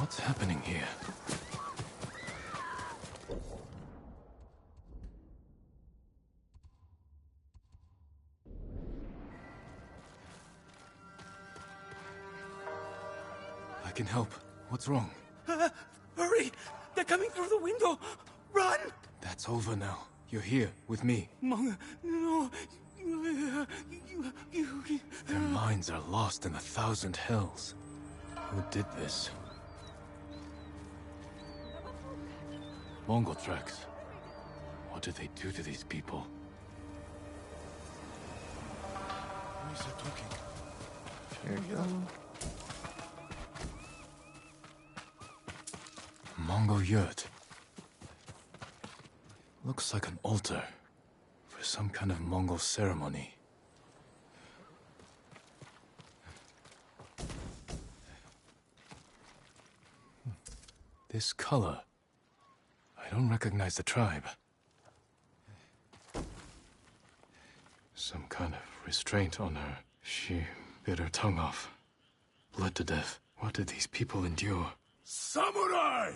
What's happening here? I can help. What's wrong? Hurry! They're coming through the window! Run! That's over now. You're here, with me. Manga, no. Their minds are lost in 1,000 hells. Who did this? Mongol tracks. What did they do to these people? Who is that talking? Here you go. Mongol yurt. Looks like an altar for some kind of Mongol ceremony. This color. I don't recognize the tribe. Some kind of restraint on her. She bit her tongue off. Bled to death. What did these people endure? Samurai!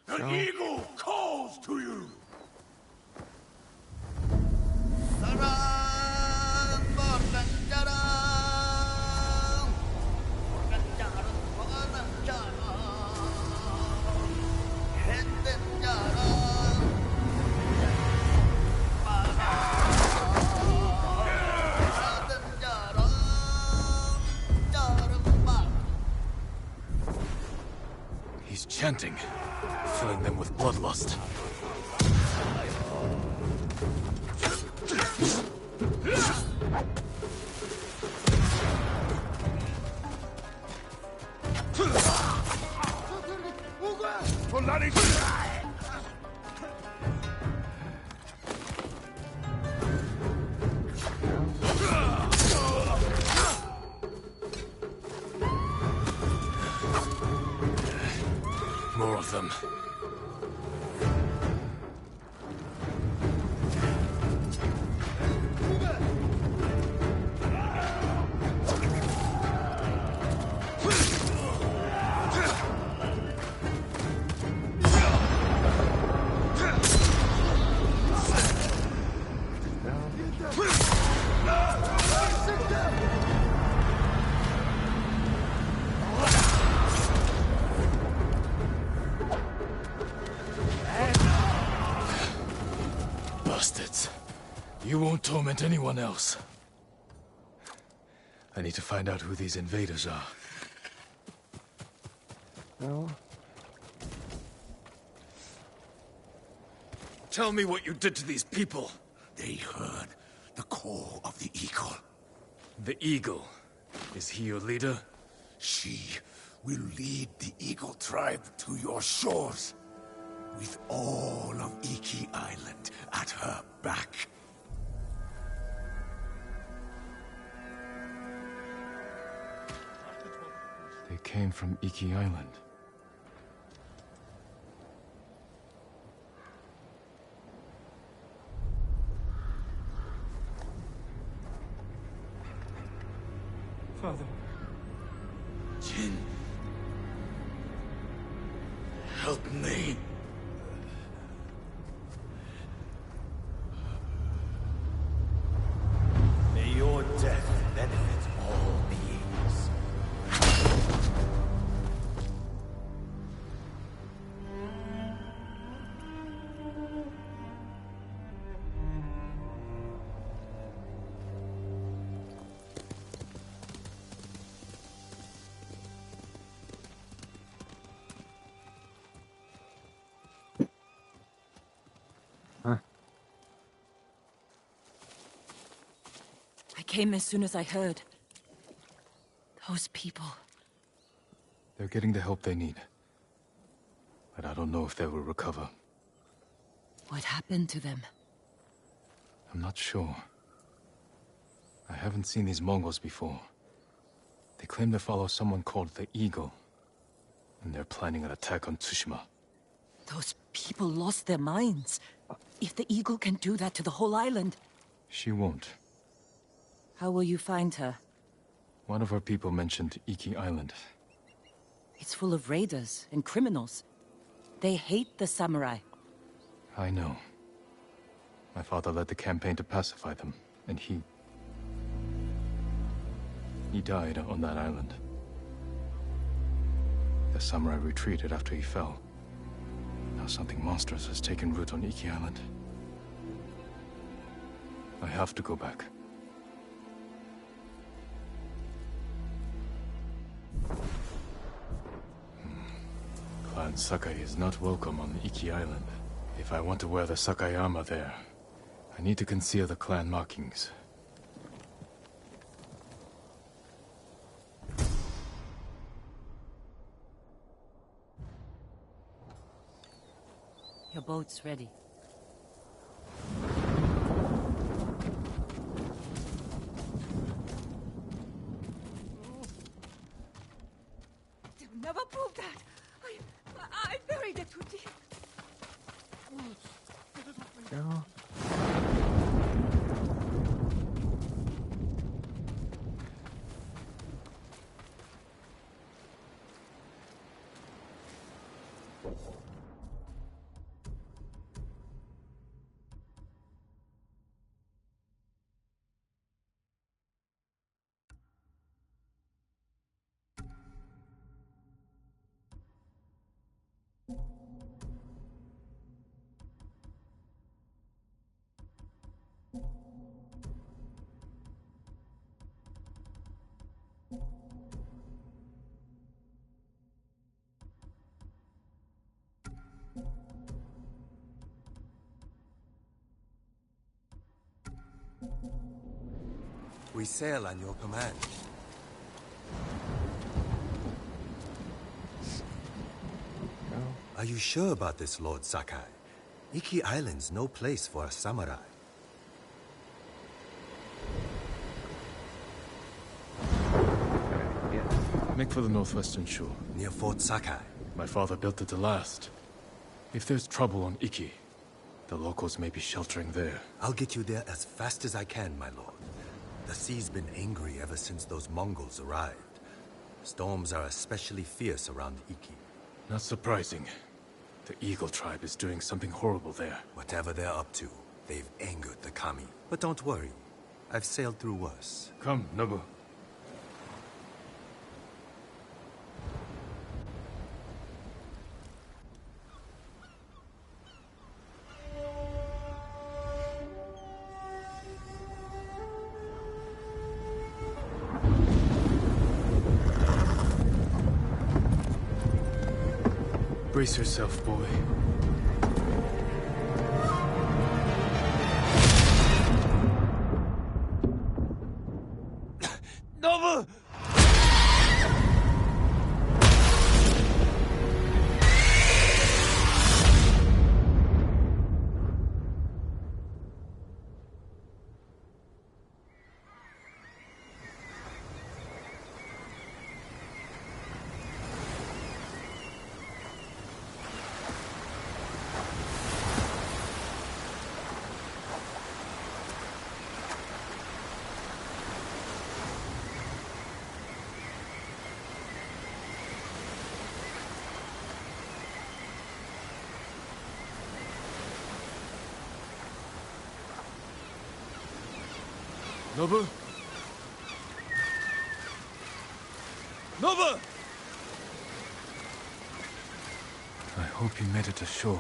An eagle calls to you! He's chanting, filling them with bloodlust. More of them. Bastards. You won't torment anyone else. I need to find out who these invaders are. No. Tell me what you did to these people. They heard the call of the eagle. The Eagle. Is he your leader? She will lead the eagle tribe to your shores, with all of Iki Island at her back. They came from Iki Island. Father. Jin, help me. May your death benefit all beings. I came as soon as I heard. Those people. They're getting the help they need. But I don't know if they will recover. What happened to them? I'm not sure. I haven't seen these Mongols before. They claim to follow someone called the Eagle. And they're planning an attack on Tushima. Those people lost their minds. If the Eagle can do that to the whole island... She won't. How will you find her? One of our people mentioned Iki Island. It's full of raiders and criminals. They hate the samurai. I know. My father led the campaign to pacify them, and he died on that island. The samurai retreated after he fell. Now something monstrous has taken root on Iki Island. I have to go back. Clan Sakai is not welcome on Iki Island. If I want to wear the Sakayama there, I need to conceal the clan markings. Your boat's ready. They'll never prove that. I buried it too deep. Go. We sail on your command. Go. Are you sure about this, Lord Sakai? Iki Island's no place for a samurai. Yes. Make for the northwestern shore. Near Fort Sakai. My father built it to last. If there's trouble on Iki, the locals may be sheltering there. I'll get you there as fast as I can, my lord. The sea's been angry ever since those Mongols arrived. Storms are especially fierce around Iki. Not surprising. The Eagle tribe is doing something horrible there. Whatever they're up to, they've angered the kami. But don't worry. I've sailed through worse. Come, Nobu. Brace yourself, boy. Nova! Nobu? Nobu! I hope you made it to shore.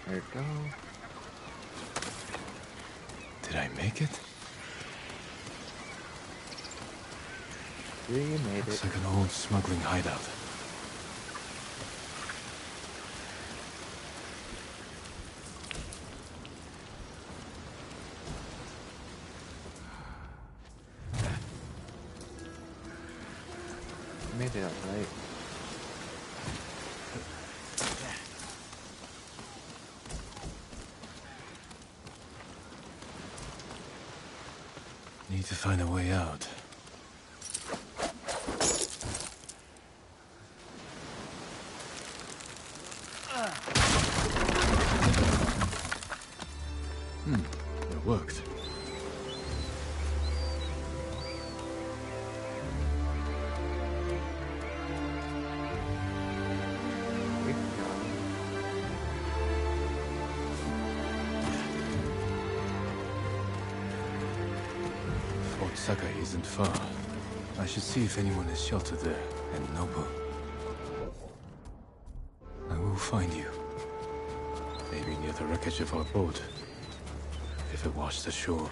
There you go. Did I make it? Yeah, you made Looks it. like an old smuggling hideout. Yeah, right. Need to find a way out. It worked. We go. Fort Sakai isn't far. I should see if anyone is sheltered there. And Nobu. I will find you. Maybe near the wreckage of our boat. If it washed ashore.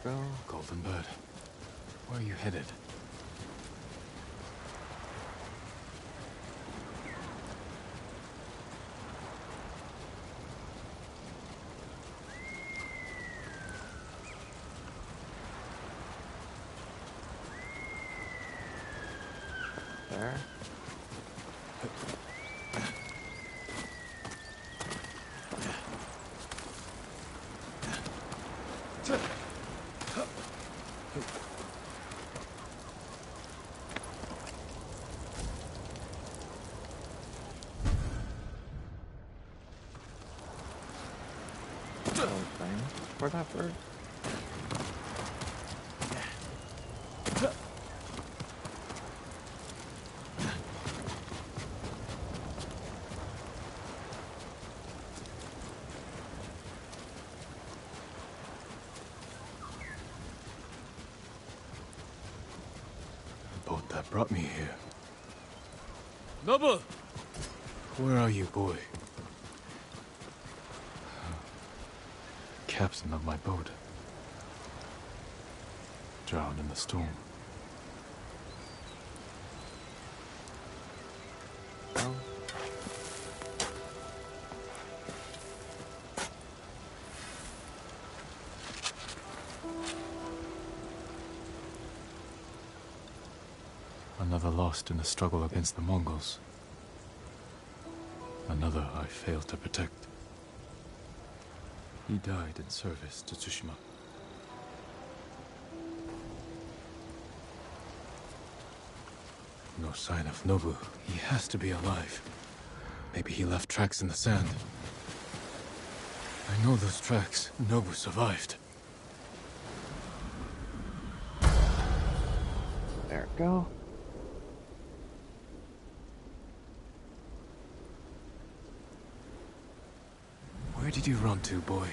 Go. Golden Bird, where are you headed? There. Thing. Where's that bird? The boat that brought me here. Nobu! Where are you, boy? Captain of my boat. Drowned in the storm. Oh. Another lost in the struggle against the Mongols. Another I failed to protect. He died in service to Tushima. No sign of Nobu. He has to be alive. Maybe he left tracks in the sand. I know those tracks. Nobu survived. There we go. Where did you run to, boy?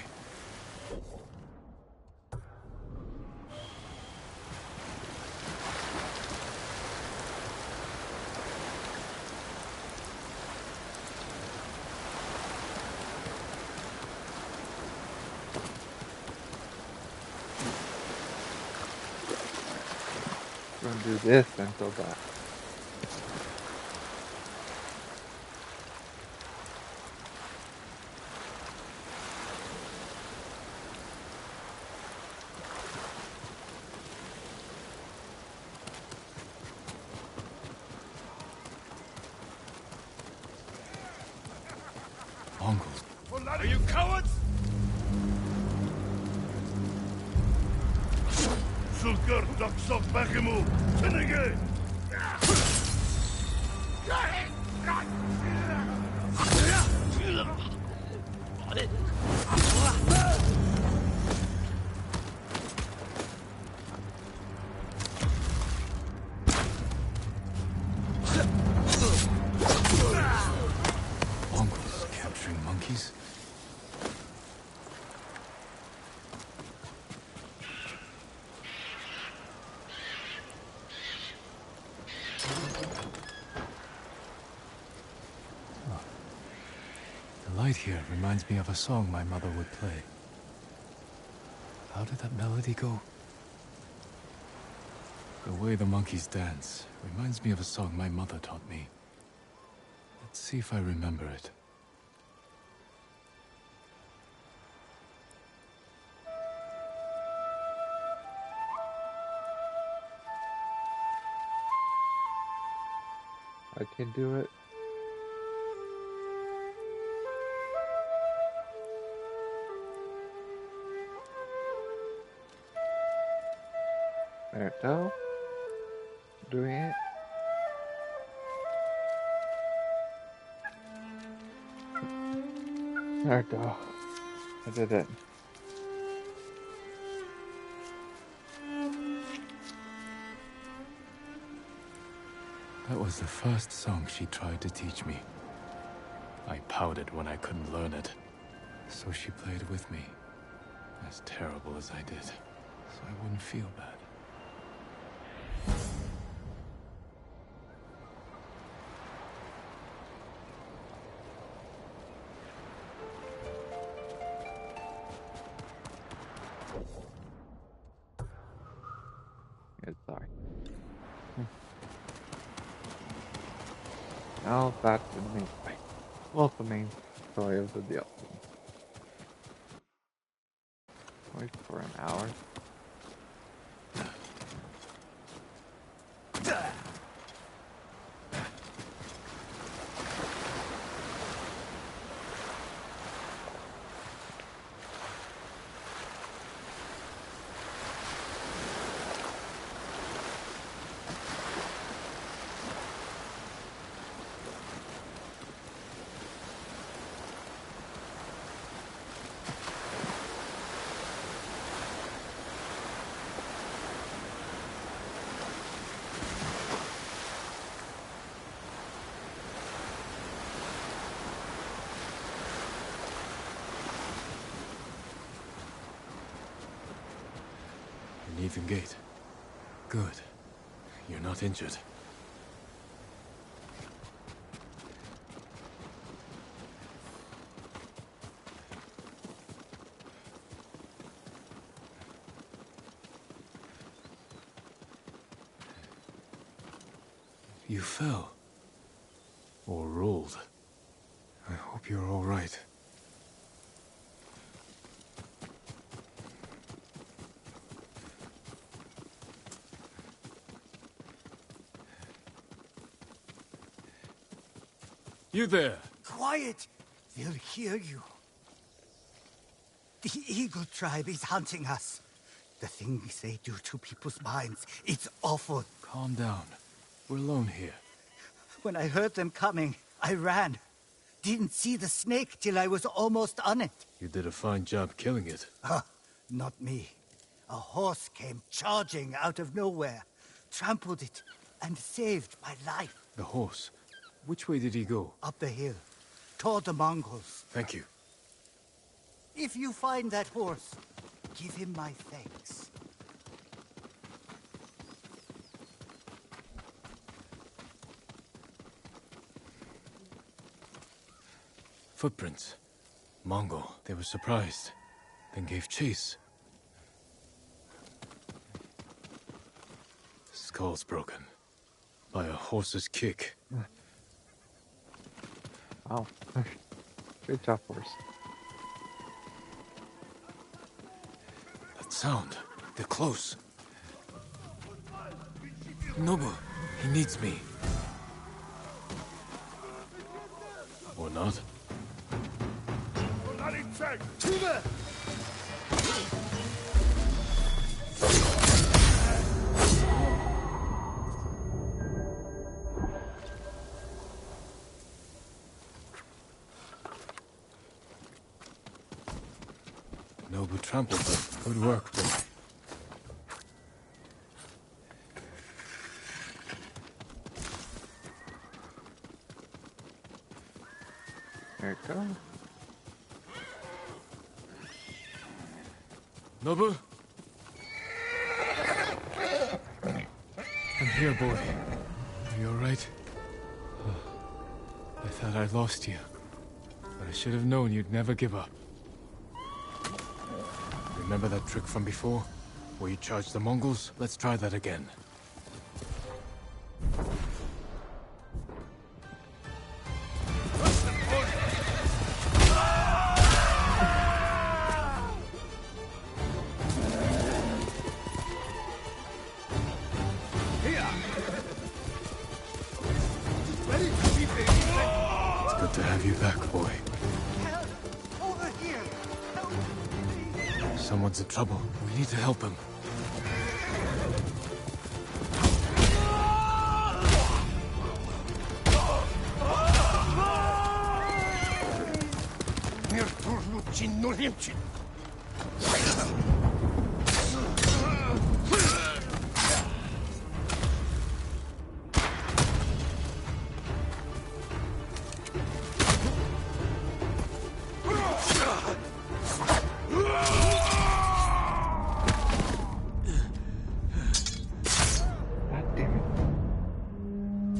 We're gonna do this and go back. Mongols. Are you cowards? Sulker Doksok Bakimu, Tinige! light here reminds me of a song my mother would play. How did that melody go? The way the monkeys dance reminds me of a song my mother taught me. Let's see if I remember it. I can do it. There we go. Doing it. There we go. I did it. That was the first song she tried to teach me. I pouted when I couldn't learn it, so she played with me, as terrible as I did, so I wouldn't feel bad. Yeah, sorry. Now back to the main fight. Welcoming story of the DLC. Wait for an hour. An even gate. Good. You're not injured. You fell. Or rolled. I hope you're all right. You there! Quiet! They'll hear you. The Eagle Tribe is hunting us. The things they do to people's minds, it's awful. Calm down. We're alone here. When I heard them coming, I ran. Didn't see the snake till I was almost on it. You did a fine job killing it. Not me. A horse came charging out of nowhere, trampled it, and saved my life. The horse. Which way did he go? Up the hill, toward the Mongols. Thank you. If you find that horse, give him my thanks. Footprints. Mongol. They were surprised, then gave chase. Skull's broken. By a horse's kick. Wow. Good job, horse. That sound. They're close. Nobu, he needs me. Or not. Nobu trampled them. Good work, boy. There you go. Nobu? I'm here, boy. Are you alright? I thought I lost you. But I should have known you'd never give up. Remember that trick from before? Where you charged the Mongols? Let's try that again. It's good to have you back, boy. Help! Over here! Help me! Someone's in trouble. We need to help him. God damn it.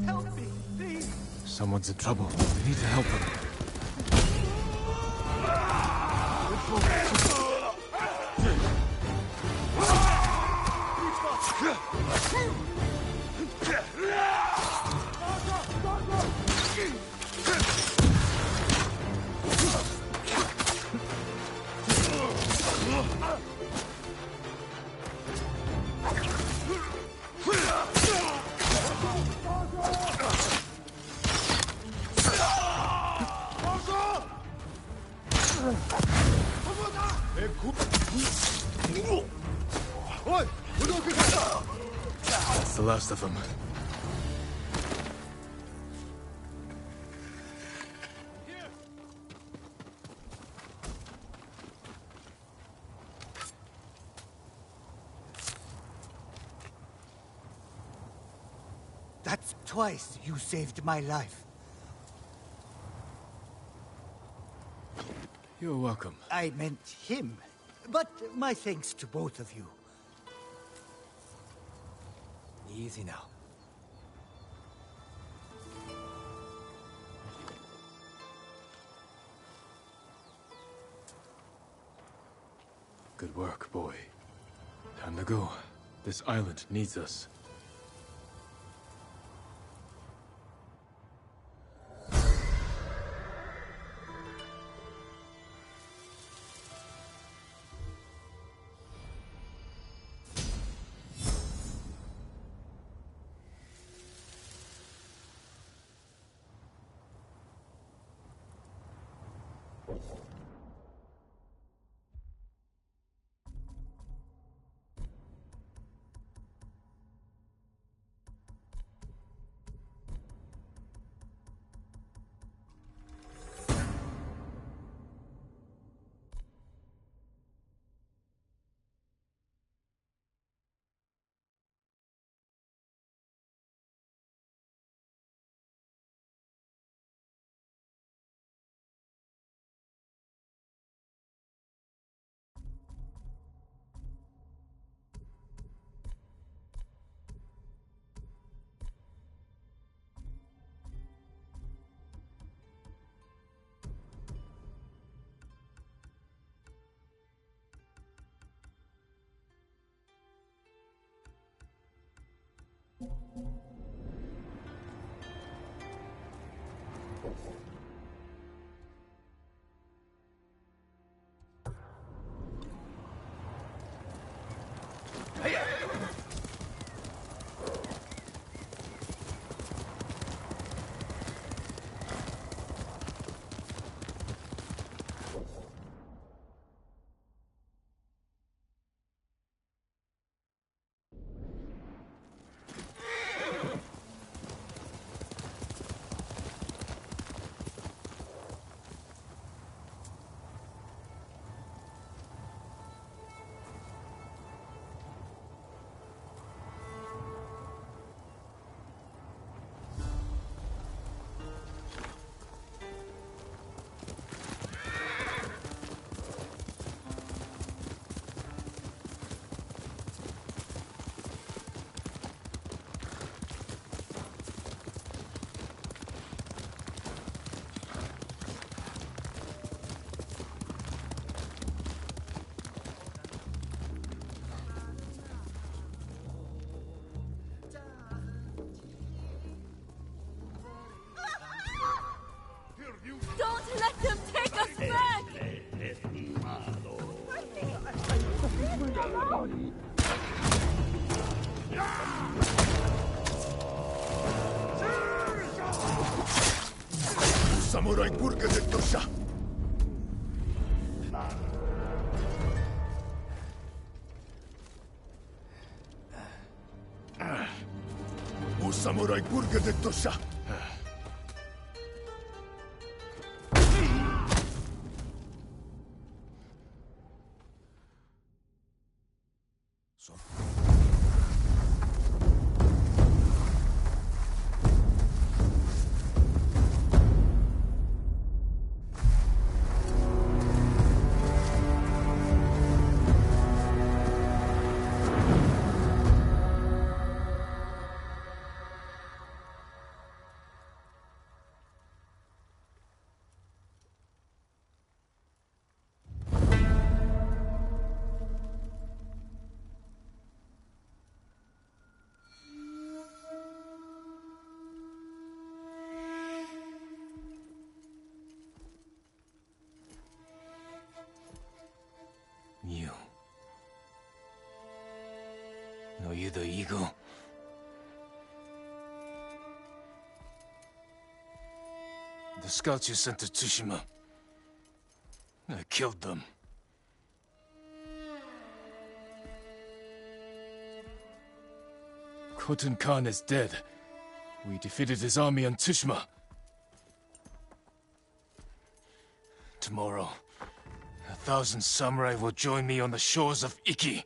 Help me, please! Someone's in trouble. We need to help him. That's the last of them. That's twice you saved my life. You're welcome. I meant him. But my thanks to both of you. Easy now. Good work, boy. Time to go. This island needs us. samurai kurkadettu sha. Samurai kurkadettu sha. You. Are you the eagle? The scouts you sent to Tushima. I killed them. Khotun Khan is dead. We defeated his army on Tushima. Tomorrow, 1,000 samurai will join me on the shores of Iki.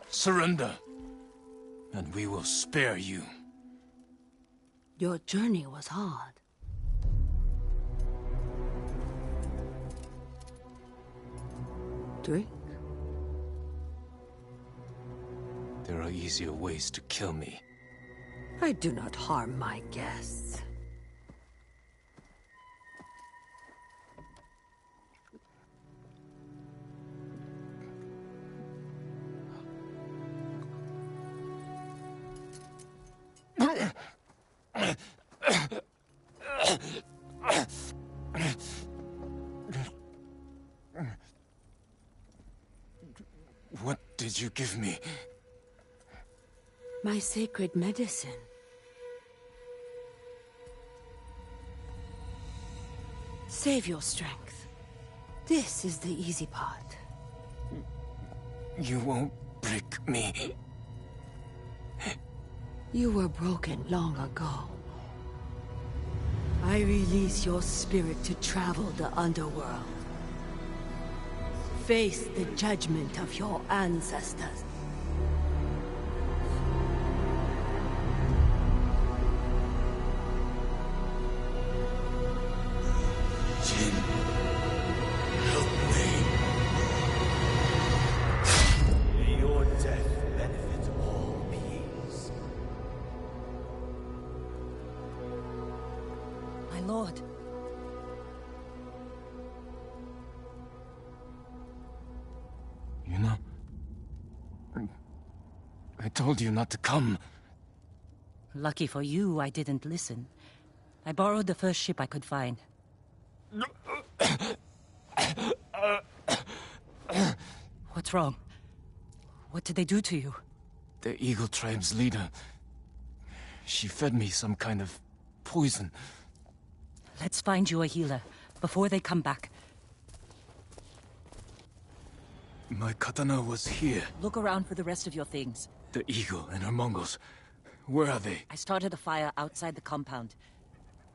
Surrender, and we will spare you. Your journey was hard. Drink? There are easier ways to kill me. I do not harm my guests. What did you give me? My sacred medicine. Save your strength. This is the easy part. You won't break me. You were broken long ago. I release your spirit to travel the underworld. Face the judgment of your ancestors. JIN, help me. May your death benefit all beings. My lord. You know, I told you not to come. Lucky for you, I didn't listen. I borrowed the first ship I could find. What's wrong? What did they do to you? The Eagle Tribe's leader. She fed me some kind of poison. Let's find you a healer, before they come back. My katana was here. Look around for the rest of your things. The Eagle and her Mongols. Where are they? I started a fire outside the compound.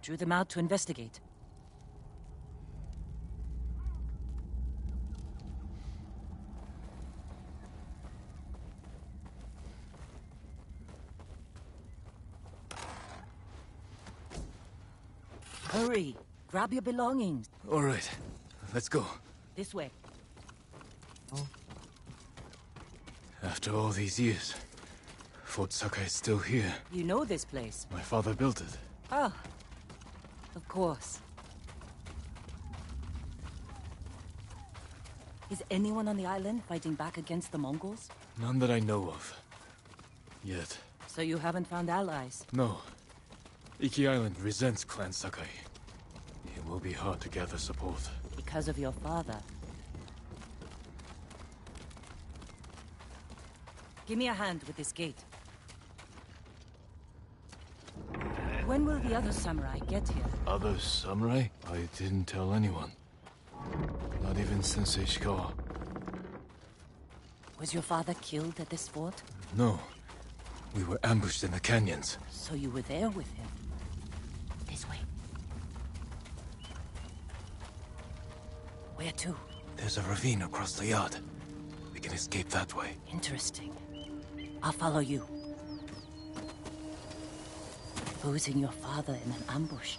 Drew them out to investigate. Hurry! Grab your belongings. All right, let's go. This way. After all these years, Fort Sakai is still here. You know this place. My father built it. Ah, of course. Is anyone on the island fighting back against the Mongols? None that I know of. Yet. So you haven't found allies? No. Iki Island resents Clan Sakai. It will be hard to gather support. Because of your father. Give me a hand with this gate. When will the other samurai get here? Other samurai? I didn't tell anyone. Not even Sensei Ishikawa. Was your father killed at this fort? No. We were ambushed in the canyons. So you were there with him? This way. Where to? There's a ravine across the yard. We can escape that way. Interesting. I'll follow you. Losing your father in an ambush.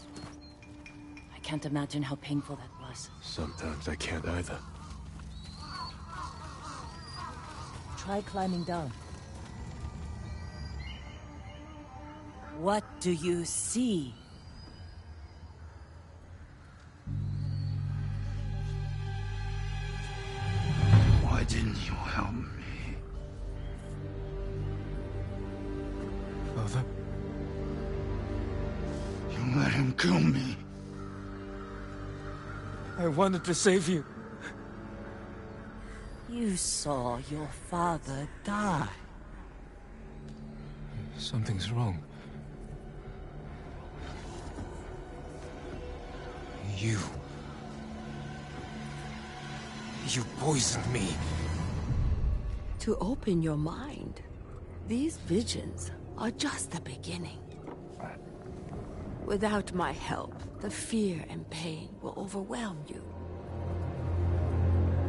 I can't imagine how painful that was. Sometimes I can't either. Try climbing down. What do you see? Why didn't you help me? Father? You let him kill me. I wanted to save you. You saw your father die. Something's wrong. You poisoned me. To open your mind, these visions are just the beginning. Without my help, the fear and pain will overwhelm you.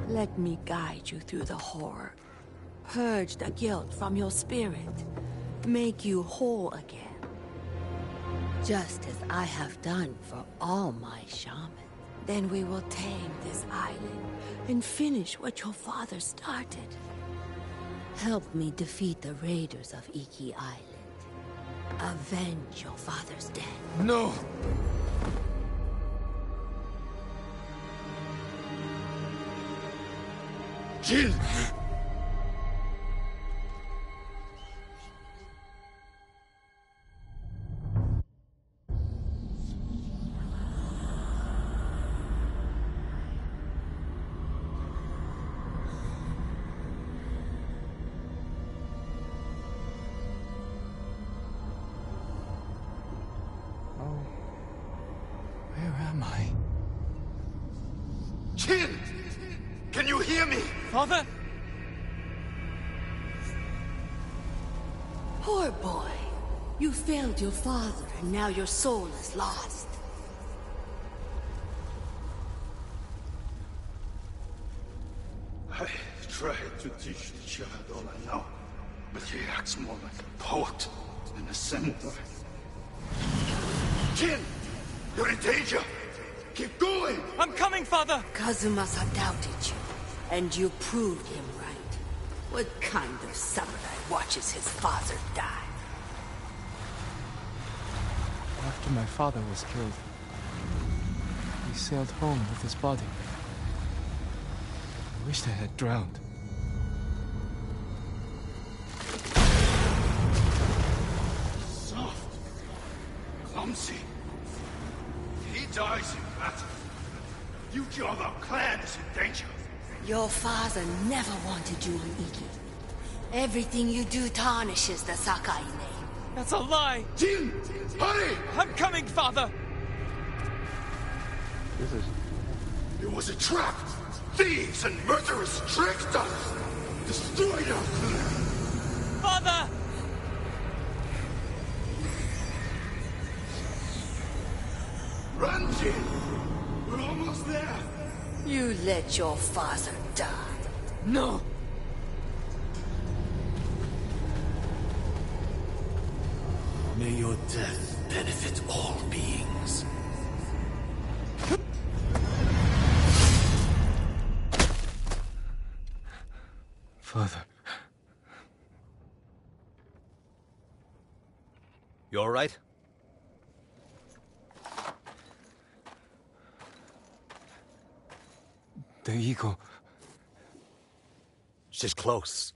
Let me guide you through the horror. Purge the guilt from your spirit. Make you whole again. Just as I have done for all my shamans. Then we will tame this island and finish what your father started. Help me defeat the raiders of Iki Island. Avenge your father's death. No! Jin! Where am I? Jin! Can you hear me? Father? Poor boy. You failed your father, and now your soul is lost. I tried to teach the child all I know, but he acts more like a poet than a senator. Jin! You're in danger! Keep going! I'm coming, Father! Kazumasa doubted you, and you proved him right. What kind of samurai watches his father die? After my father was killed, he sailed home with his body. I wished I had drowned. Soft. Clumsy. He dies in battle. Future of our clan is in danger. Your father never wanted you on Iki. Everything you do tarnishes the Sakai name. That's a lie! Jin! Hurry! I'm coming, Father! This is... It was a trap! Thieves and murderers tricked us! Destroyed our clan! Father! Run, Jin! We're almost there! You let your father die. No! May your death benefit all beings. Father. You all right? The eagle. She's close.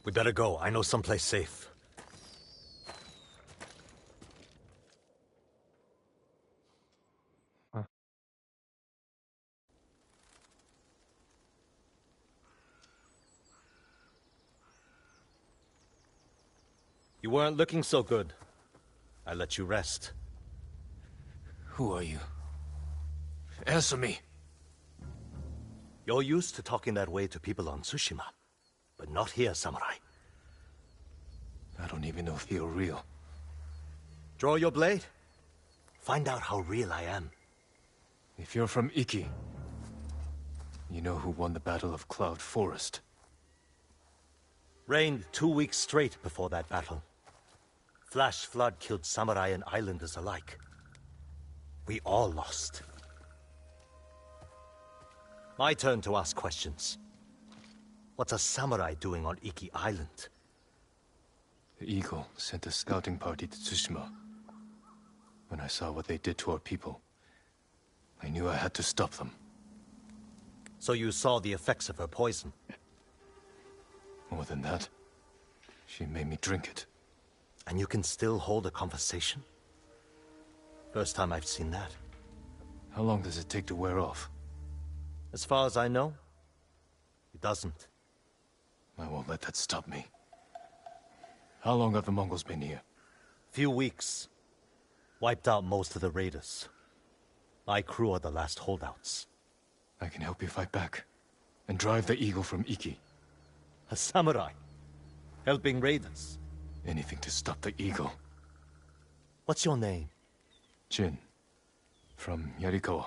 We better go. I know someplace safe. You weren't looking so good. I let you rest. Who are you? Answer me. You're used to talking that way to people on Tushima, but not here, samurai. I don't even know if you're real. Draw your blade. Find out how real I am. If you're from Iki, you know who won the Battle of Cloud Forest. Rained 2 weeks straight before that battle. Flash flood killed samurai and islanders alike. We all lost. My turn to ask questions. What's a samurai doing on Iki Island? The Eagle sent a scouting party to Tushima. When I saw what they did to our people, I knew I had to stop them. So you saw the effects of her poison? More than that, she made me drink it. And you can still hold a conversation? First time I've seen that. How long does it take to wear off? As far as I know, it doesn't. I won't let that stop me. How long have the Mongols been here? Few weeks. Wiped out most of the raiders. My crew are the last holdouts. I can help you fight back, and drive the Eagle from Iki. A samurai, helping raiders. Anything to stop the Eagle. What's your name? JIN, from Yarikawa.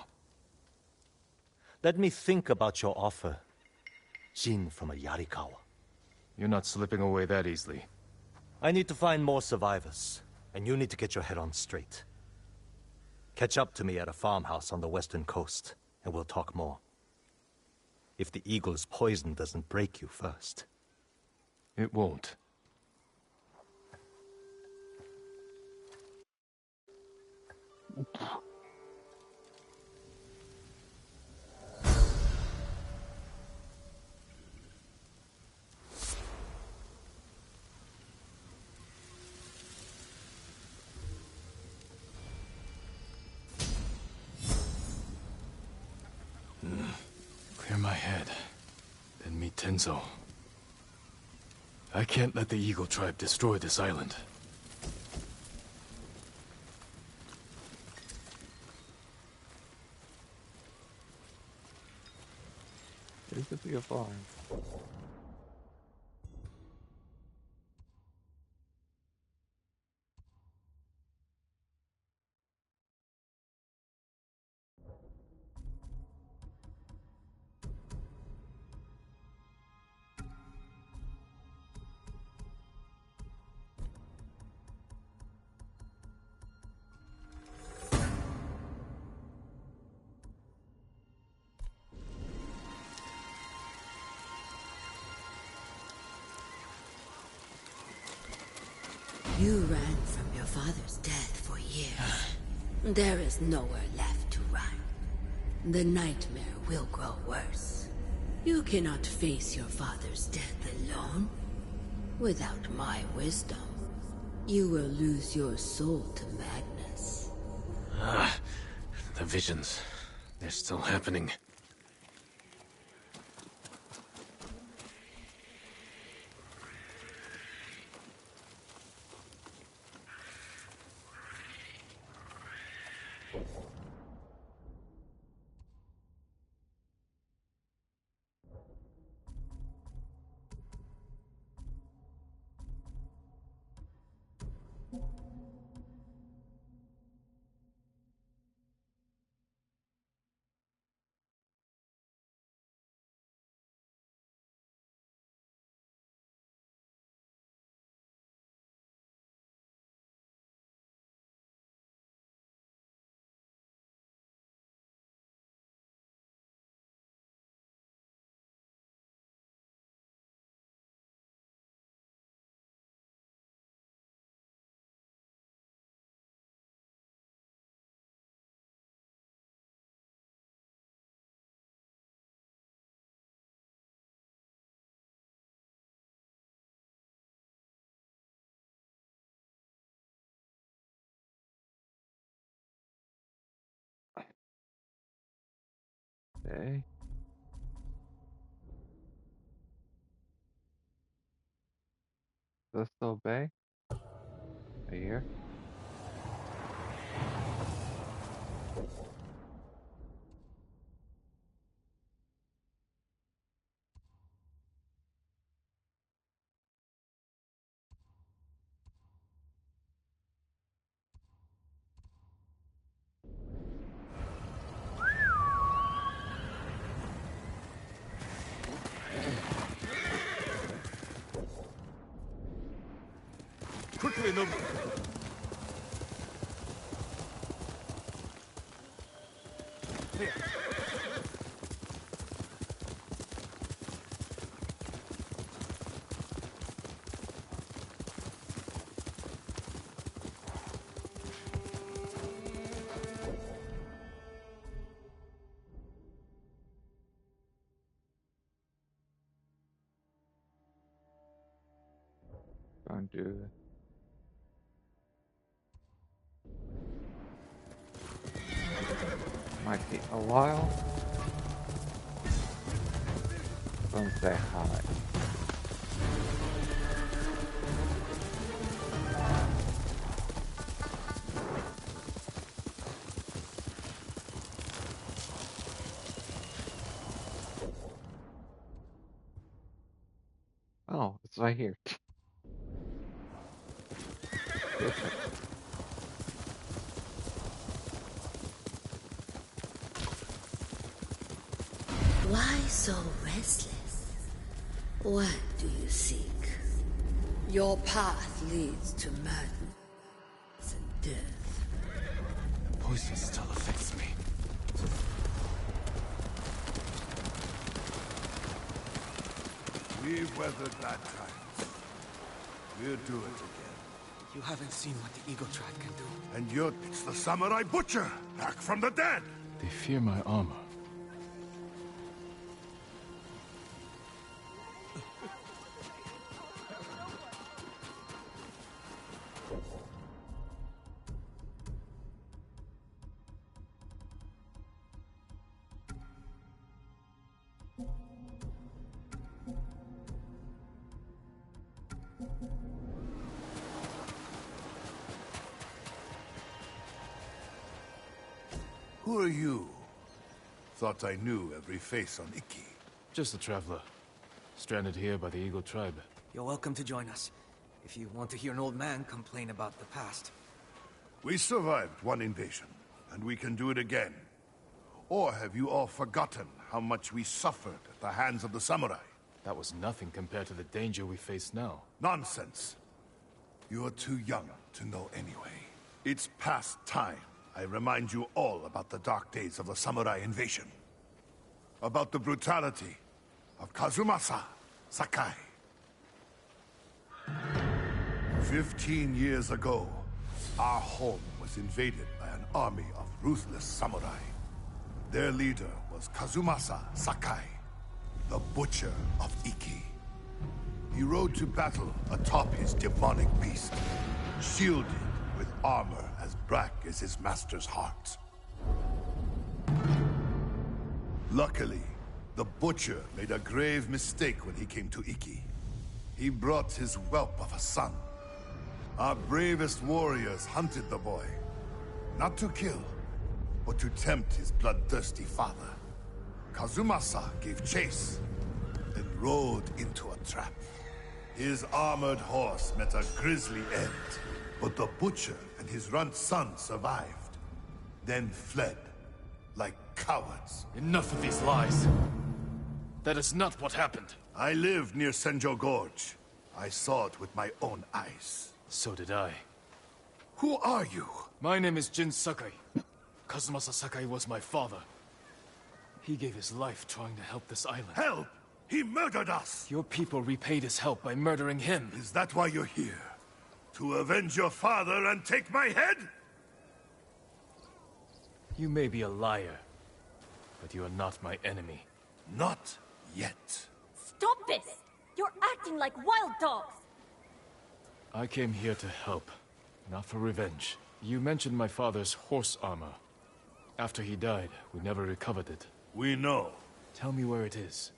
Let me think about your offer. JIN from a Yarikawa. You're not slipping away that easily. I need to find more survivors, and you need to get your head on straight. Catch up to me at a farmhouse on the western coast, and we'll talk more. If the Eagle's poison doesn't break you first. It won't. Clear my head, then meet Tenzo. I can't let the Eagle tribe destroy this island. This could be a farm. You ran from your father's death for years. There is nowhere left to run. The nightmare will grow worse. You cannot face your father's death alone. Without my wisdom, you will lose your soul to madness. The visions. They're still happening. Okay. Let's obey. Are you here? Quickly, Nobu! Here. Don't do it. Might take a while. Don't say hi. Oh, it's right here. Perfect. Why so restless? What do you seek? Your path leads to madness and death. The poison still affects me. We've weathered that time. We'll do it again. You haven't seen what the Eagle Tribe can do. And yet, it's the samurai butcher, back from the dead! They fear my armor. Who are you? Thought I knew every face on Iki. Just a traveler. Stranded here by the Eagle Tribe. You're welcome to join us, if you want to hear an old man complain about the past. We survived one invasion, and we can do it again. Or have you all forgotten how much we suffered at the hands of the samurai? That was nothing compared to the danger we face now. Nonsense. You're too young to know anyway. It's past time I remind you all about the dark days of the samurai invasion. About the brutality of Kazumasa Sakai. 15 years ago, our home was invaded by an army of ruthless samurai. Their leader was Kazumasa Sakai, the Butcher of Iki. He rode to battle atop his demonic beast, shielded with armor as black as his master's heart. Luckily, the Butcher made a grave mistake when he came to Iki. He brought his whelp of a son. Our bravest warriors hunted the boy, not to kill, but to tempt his bloodthirsty father. Kazumasa gave chase and rode into a trap. His armored horse met a grisly end, but the Butcher and his runt son survived, then fled like cowards. Enough of these lies. That is not what happened. I lived near Senjo Gorge. I saw it with my own eyes. So did I. Who are you? My name is Jin Sakai. Kazumasa Sakai was my father. He gave his life trying to help this island. Help! He murdered us! Your people repaid his help by murdering him. Is that why you're here? To avenge your father and take my head? You may be a liar, but you are not my enemy. Not yet. Stop this! You're acting like wild dogs! I came here to help, not for revenge. You mentioned my father's horse armor. After he died, we never recovered it. We know. Tell me where it is,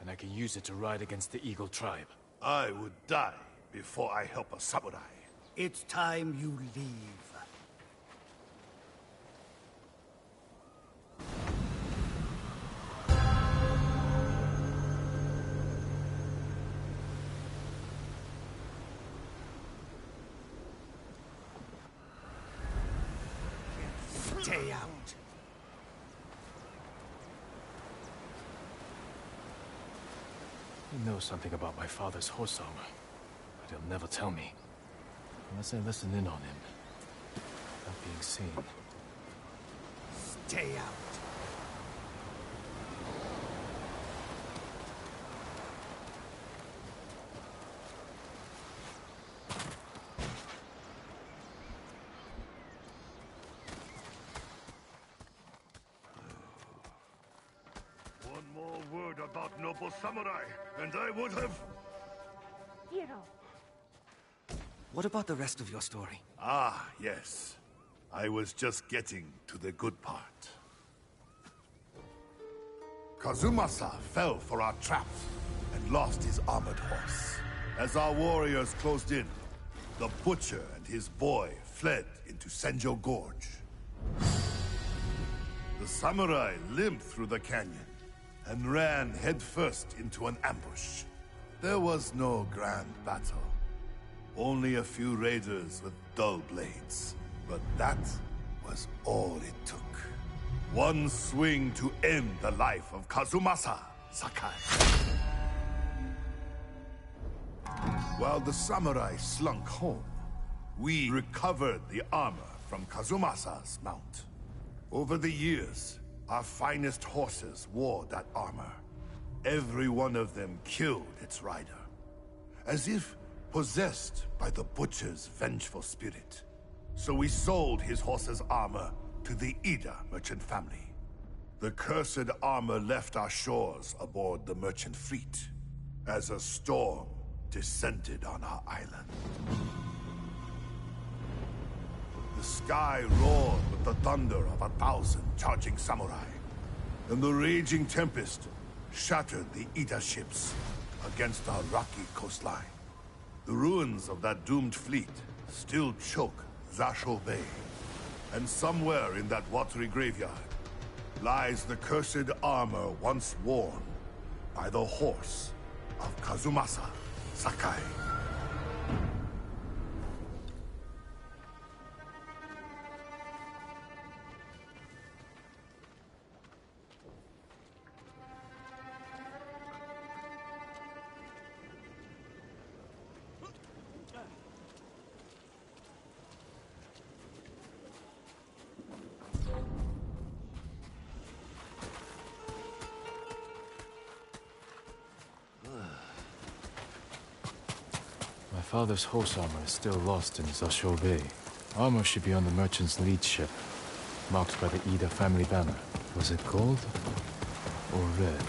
and I can use it to ride against the Eagle Tribe. I would die before I help a samurai. It's time you leave. Stay out. He knows something about my father's horse armor, but he'll never tell me. Unless I listen in on him. Without being seen. Stay out. One more word about noble samurai, and I would have... Hero. What about the rest of your story? Ah, yes. I was just getting to the good part. Kazumasa fell for our traps and lost his armored horse. As our warriors closed in, the butcher and his boy fled into Senjo Gorge. The samurai limped through the canyon and ran headfirst into an ambush. There was no grand battle. Only a few raiders with dull blades. But that was all it took. One swing to end the life of Kazumasa Sakai. While the samurai slunk home, we recovered the armor from Kazumasa's mount. Over the years, our finest horses wore that armor. Every one of them killed its rider, as if possessed by the butcher's vengeful spirit. So we sold his horse's armor to the Ida merchant family. The cursed armor left our shores aboard the merchant fleet, as a storm descended on our island. The sky roared with the thunder of 1,000 charging samurai, and the raging tempest shattered the Ida ships against our rocky coastline. The ruins of that doomed fleet still choke Zasho Bay, and somewhere in that watery graveyard lies the cursed armor once worn by the horse of Kazumasa Sakai. My father's horse armor is still lost in Zasho Bay. Armor should be on the merchant's lead ship, marked by the Ida family banner. Was it gold or red?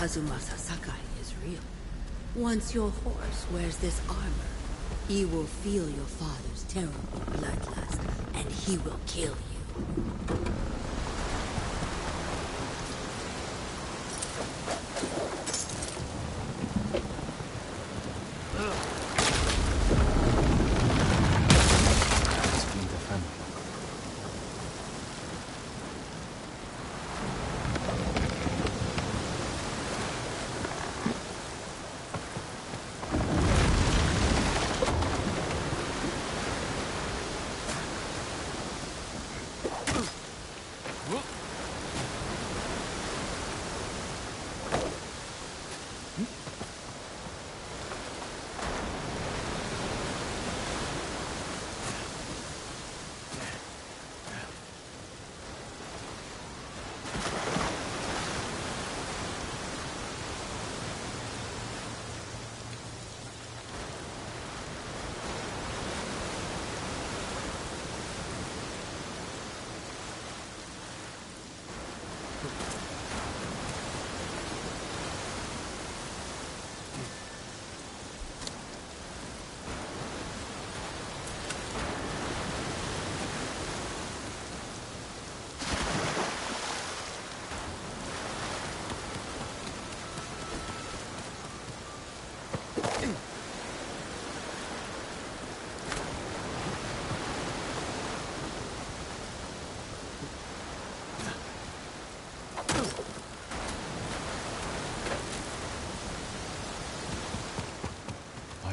Kazumasa Sakai is real. Once your horse wears this armor, he will feel your father's terrible bloodlust, and he will kill you.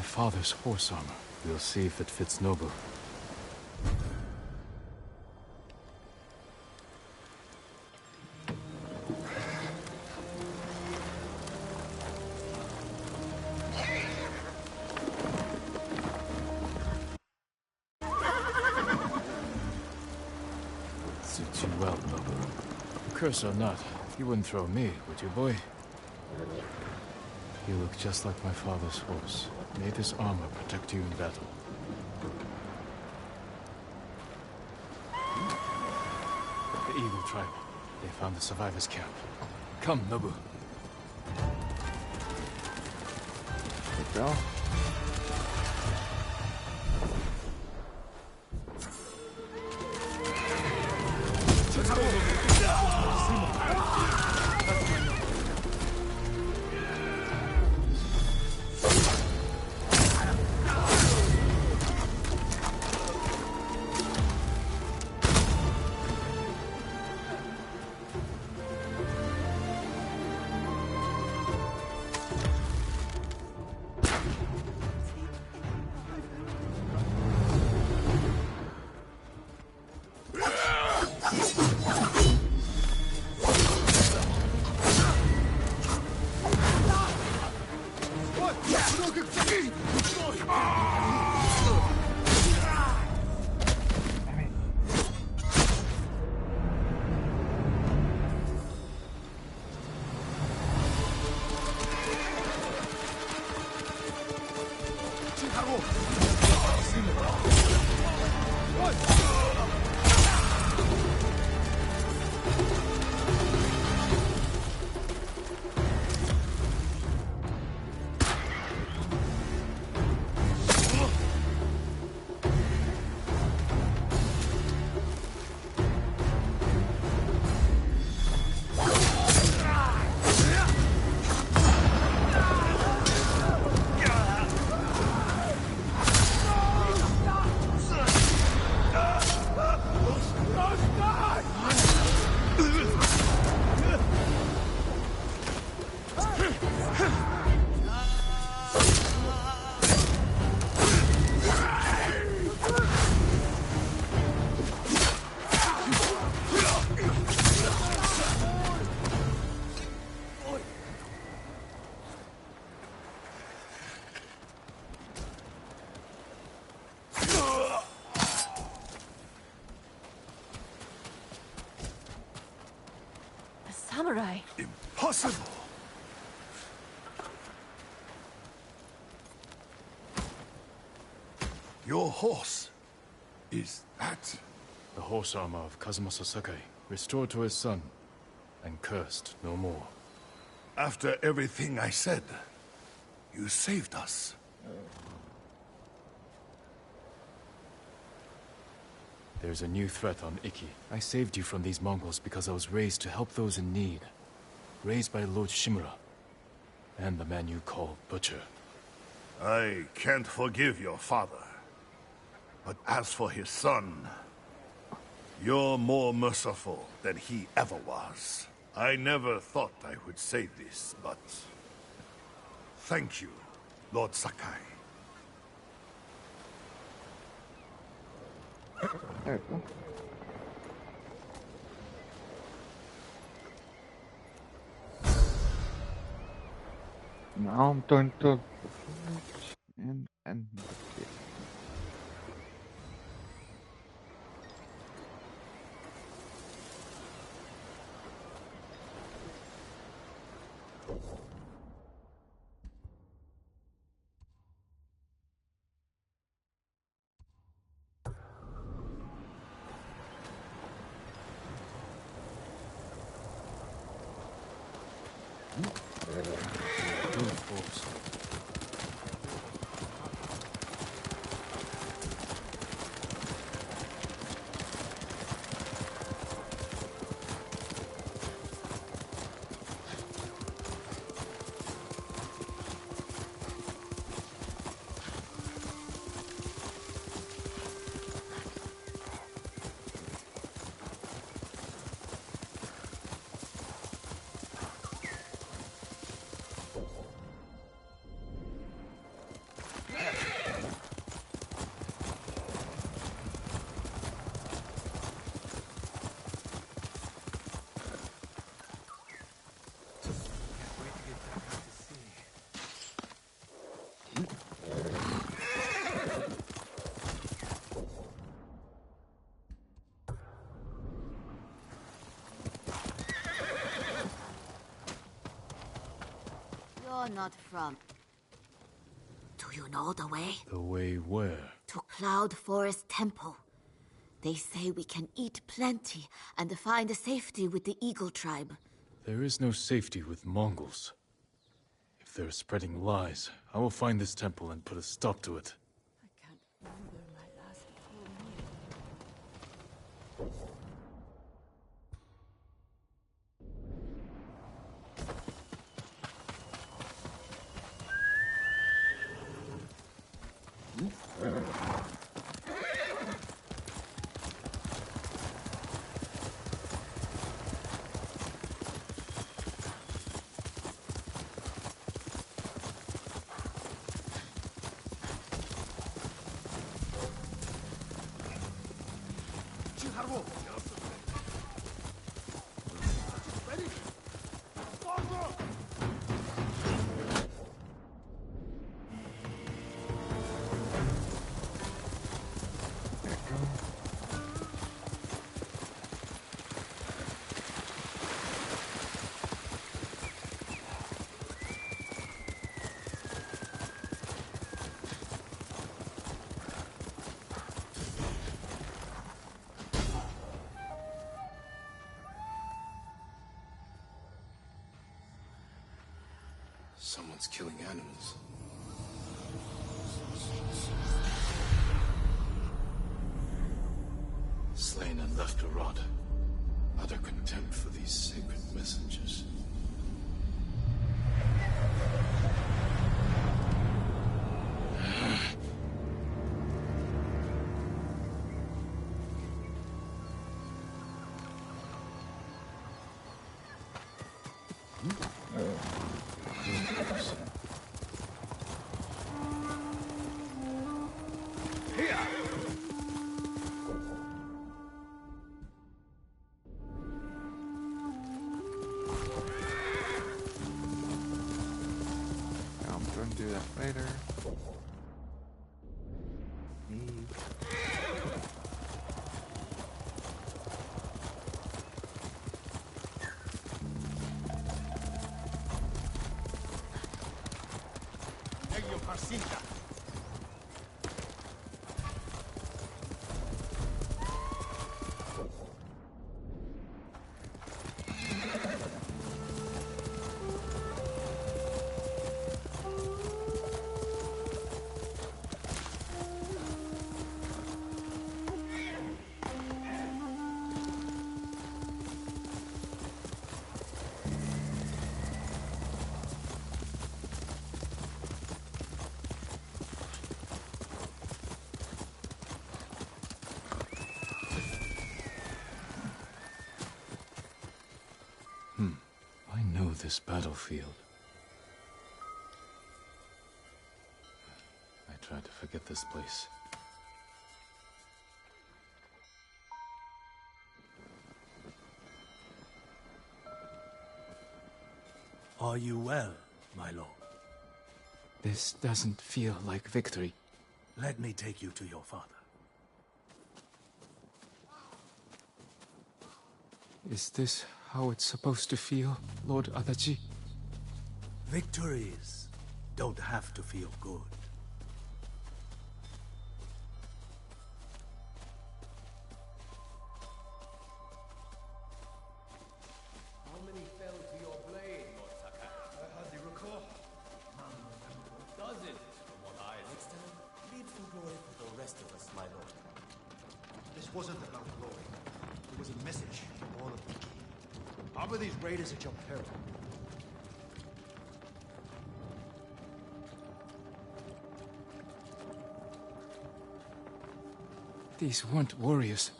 Father's horse armor. We'll see if it fits Nobu. Suits you well, Nobu. Curse or not, you wouldn't throw me, would you, boy? You look just like my father's horse. May this armor protect you in battle. The Eagle tribe. They found the survivors' camp. Come, Nobu. Let's go. Samurai. Impossible! Your horse. Is that... The horse armor of Kazumasa Sakai, restored to his son, and cursed no more. After everything I said, you saved us. There's a new threat on Iki. I saved you from these Mongols because I was raised to help those in need. Raised by Lord Shimura. And the man you call Butcher. I can't forgive your father. But as for his son, you're more merciful than he ever was. I never thought I would say this, but thank you, Lord Sakai. There we go. Now I'm turn to the forge and the kit. You're not from... Do you know the way? The way where? To Cloud Forest Temple. They say we can eat plenty and find safety with the Eagle tribe. There is no safety with Mongols. If they're spreading lies, I will find this temple and put a stop to it. I can't remember my last full Someone's killing animals. Slain and left to rot. Utter contempt for these sacred messengers. Do that later. Leave. this battlefield. I tried to forget this place. Are you well, my lord? This doesn't feel like victory. Let me take you to your father. Is this how it's supposed to feel, Lord Adachi? Victories don't have to feel good. How many fell to your blade, Lord Sakai? I hardly recall. Dozens, from what I know. Next time, leave some glory for the rest of us, my lord. This wasn't about glory. It was a message from all of Iki. Harbor these raiders at your peril. These weren't warriors.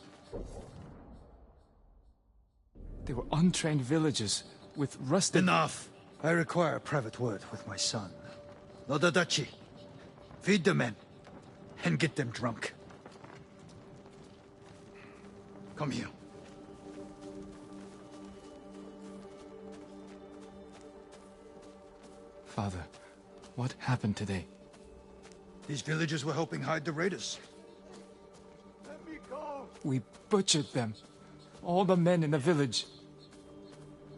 They were untrained villagers with rusted... Enough! I require a private word with my son. Lord Adachi, feed the men and get them drunk. Come here. Father, what happened today? These villagers were helping hide the raiders. Let me go! We butchered them. All the men in the village.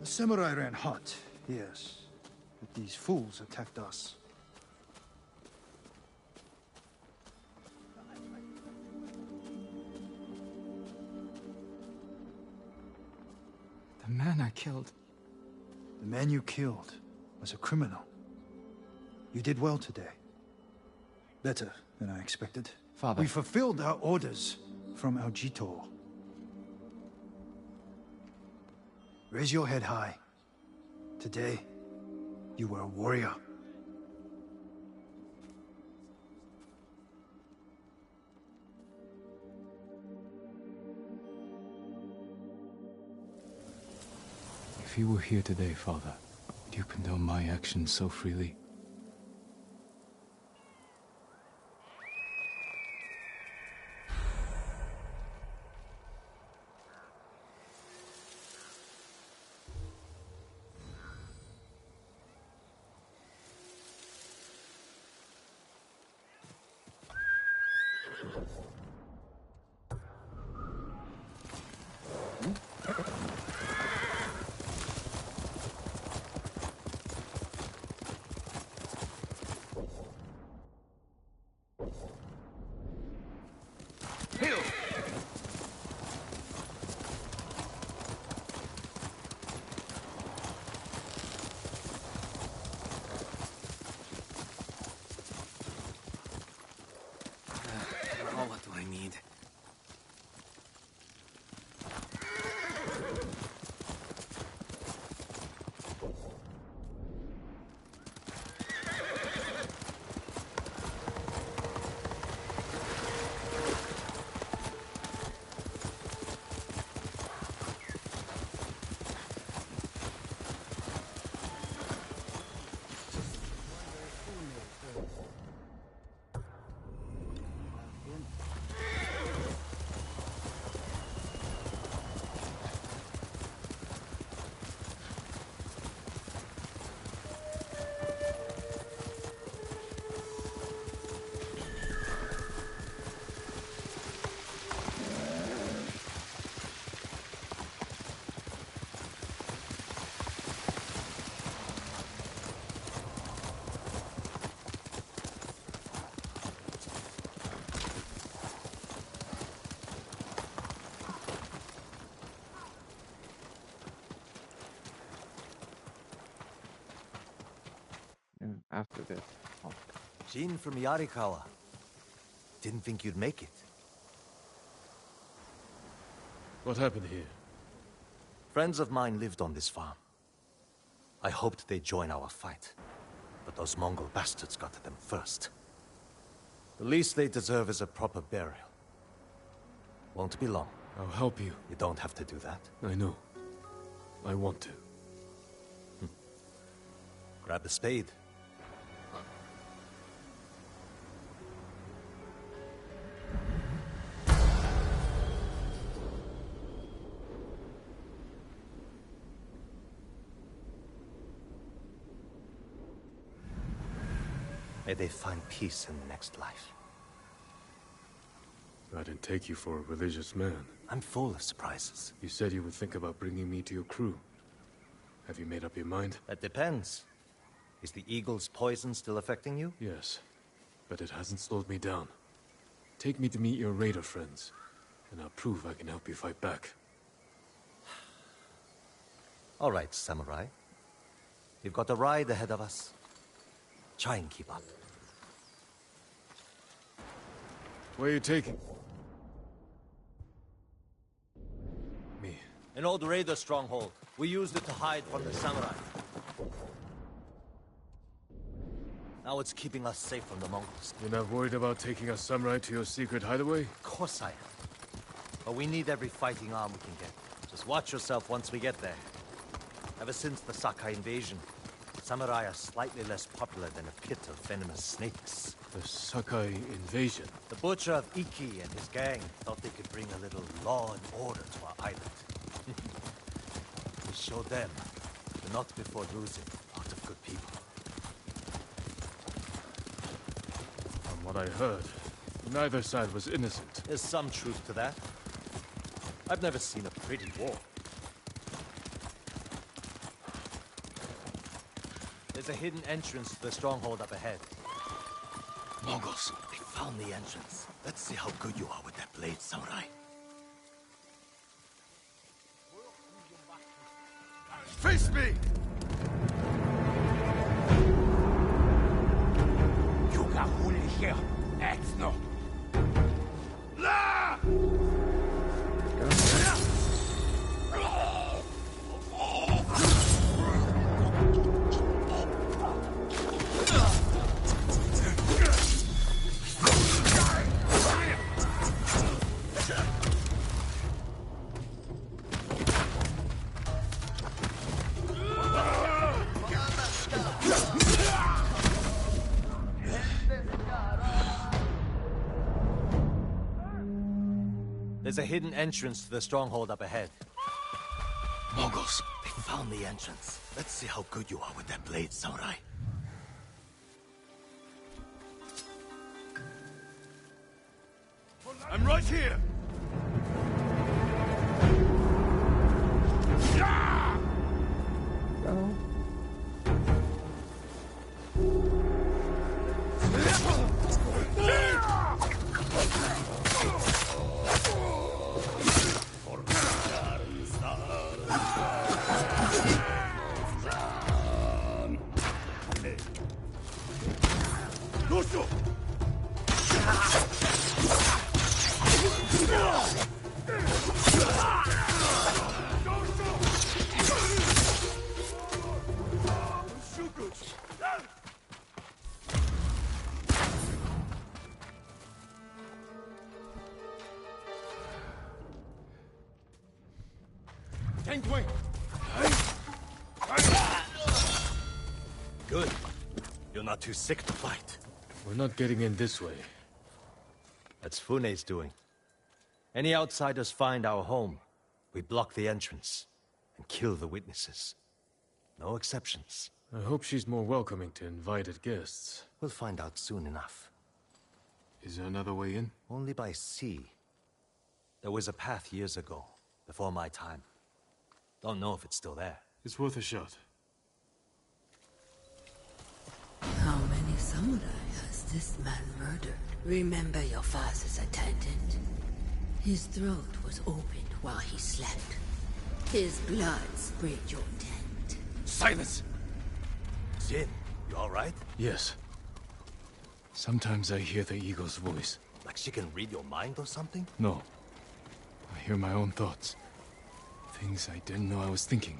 The samurai ran hot, yes. But these fools attacked us. The man I killed. The man you killed was a criminal. You did well today. Better than I expected. Father. We fulfilled our orders from our Jito. Raise your head high. Today, you were a warrior. If you were here today, Father, would you condone my actions so freely? Now what do I need? And after this, oh, JIN from Yarikawa. Didn't think you'd make it. What happened here? Friends of mine lived on this farm. I hoped they'd join our fight, but those Mongol bastards got to them first. The least they deserve is a proper burial. Won't be long. I'll help you. You don't have to do that. I know. I want to. Grab the spade. May they find peace in the next life. I didn't take you for a religious man. I'm full of surprises. You said you would think about bringing me to your crew. Have you made up your mind? That depends. Is the eagle's poison still affecting you? Yes, but it hasn't slowed me down. Take me to meet your raider friends, and I'll prove I can help you fight back. All right, samurai. We've got a ride ahead of us. Try and keep up. Where are you taking me? An old raider stronghold. We used it to hide from the samurai. Now it's keeping us safe from the Mongols. You're not worried about taking a samurai to your secret hideaway? Of course I am. But we need every fighting arm we can get. Just watch yourself once we get there. Ever since the Sakai invasion, samurai are slightly less popular than a pit of venomous snakes. The Sakai invasion? The butcher of Iki and his gang thought they could bring a little law and order to our island. We showed them, but not before losing a lot of good people. From what I heard, neither side was innocent. There's some truth to that. I've never seen a pretty war. There's a hidden entrance to the stronghold up ahead. Mongols, they found the entrance. Let's see how good you are with that blade, samurai. Face me! La! There's a hidden entrance to the stronghold up ahead. Mongols, they found the entrance. Let's see how good you are with that blade, samurai. I'm right here! Go. Good. You're not too sick to fight. We're not getting in this way. That's Fune's doing. Any outsiders find our home, we block the entrance and kill the witnesses. No exceptions. I hope she's more welcoming to invited guests. We'll find out soon enough. Is there another way in? Only by sea. There was a path years ago, before my time. Don't know if it's still there. It's worth a shot. How many samurai has this man murdered? Remember your father's attendant. His throat was opened while he slept. His blood sprayed your tent. Silence! JIN, you alright? Yes. Sometimes I hear the eagle's voice. Like she can read your mind or something? No. I hear my own thoughts. Things I didn't know I was thinking.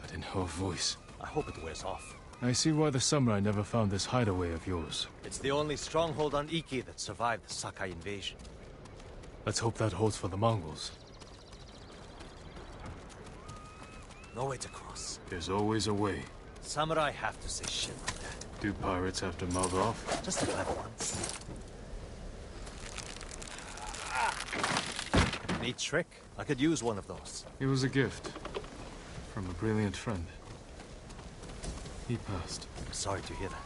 But in her voice. I hope it wears off. I see why the samurai never found this hideaway of yours. It's the only stronghold on Iki that survived the Sakai invasion. Let's hope that holds for the Mongols. No way to cross. There's always a way. Samurai have to say shit like that. Do pirates have to mouth off? Just the clever ones. Neat trick. I could use one of those. It was a gift. From a brilliant friend. He passed. I'm sorry to hear that.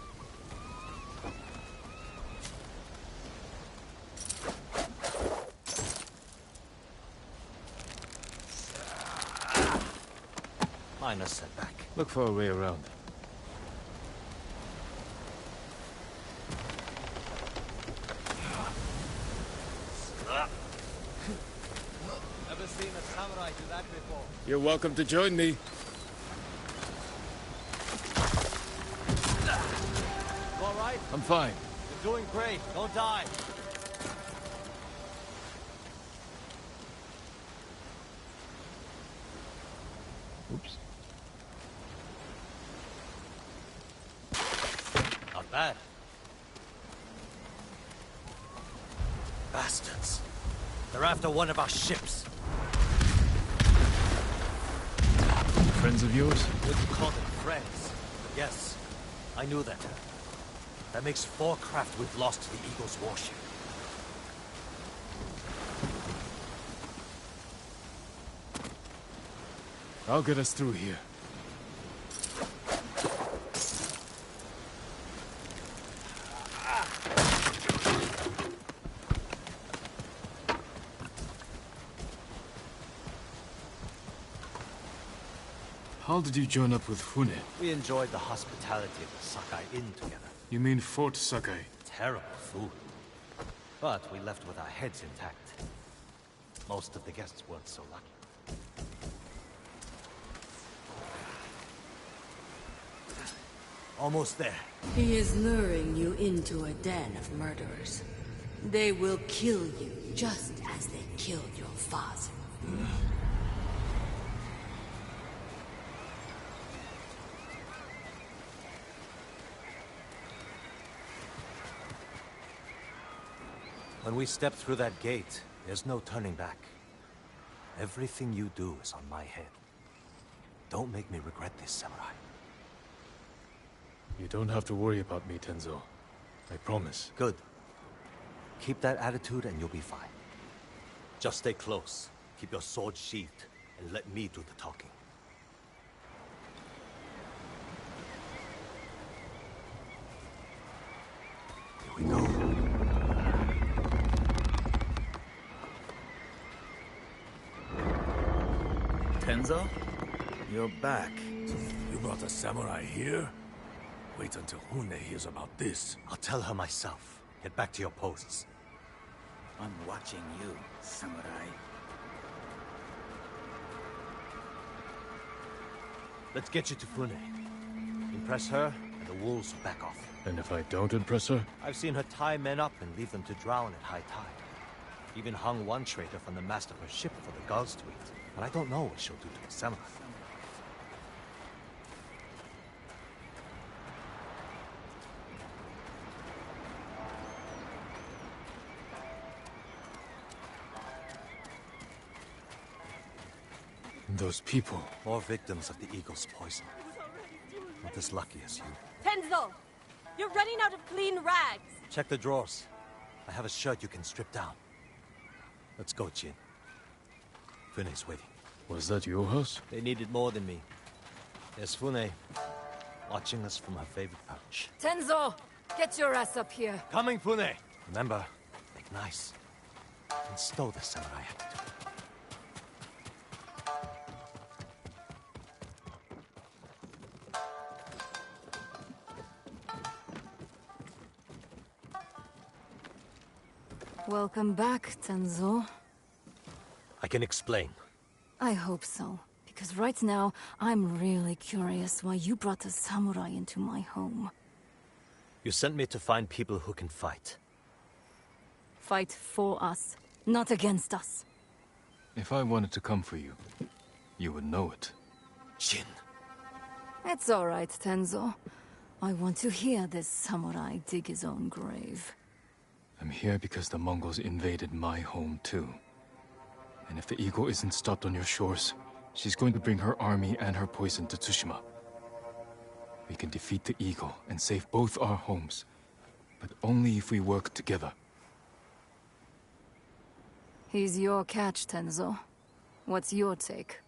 Minor setback. Look for a way around. Never seen a samurai do that before. You're welcome to join me. You all right? I'm fine. You're doing great. Don't die. Oops. Not bad. Bastards. They're after one of our ships. Friends of yours? Wouldn't call them friends. But yes, I knew that. That makes 4 craft we've lost to the Eagle's warship. I'll get us through here. How did you join up with Fune? We enjoyed the hospitality of the Sakai Inn together. You mean Fort Sakai? Terrible food. But we left with our heads intact. Most of the guests weren't so lucky. Almost there. He is luring you into a den of murderers. They will kill you just as they killed your father. When we step through that gate, there's no turning back. Everything you do is on my head. Don't make me regret this, Samurai. You don't have to worry about me, Tenzo. I promise. Good. Keep that attitude and you'll be fine. Just stay close, keep your sword sheathed, and let me do the talking. Here we go. Tenzo? You're back. You brought a samurai here? Wait until Hune hears about this. I'll tell her myself. Get back to your posts. I'm watching you, samurai. Let's get you to Fune. Impress her, and the wolves will back off. And if I don't impress her? I've seen her tie men up and leave them to drown at high tide. Even hung one traitor from the mast of her ship for the gulls to eat. But I don't know what she'll do to a samurai. Those people. More victims of the Eagle's poison. Not as lucky as you. Tenzo! You're running out of clean rags! Check the drawers. I have a shirt you can strip down. Let's go, Jin. Fune's waiting. Was that your house? They needed more than me. There's Fune, watching us from her favorite perch. Tenzo! Get your ass up here! Coming, Fune! Remember, make nice. And stow the samurai attitude. Welcome back, Tenzo. I can explain. I hope so. Because right now, I'm really curious why you brought a samurai into my home. You sent me to find people who can fight. Fight for us, not against us. If I wanted to come for you, you would know it. Jin. It's all right, Tenzo. I want to hear this samurai dig his own grave. I'm here because the Mongols invaded my home too. And if the Eagle isn't stopped on your shores, she's going to bring her army and her poison to Tushima. We can defeat the Eagle and save both our homes. But only if we work together. He's your catch, Tenzo. What's your take?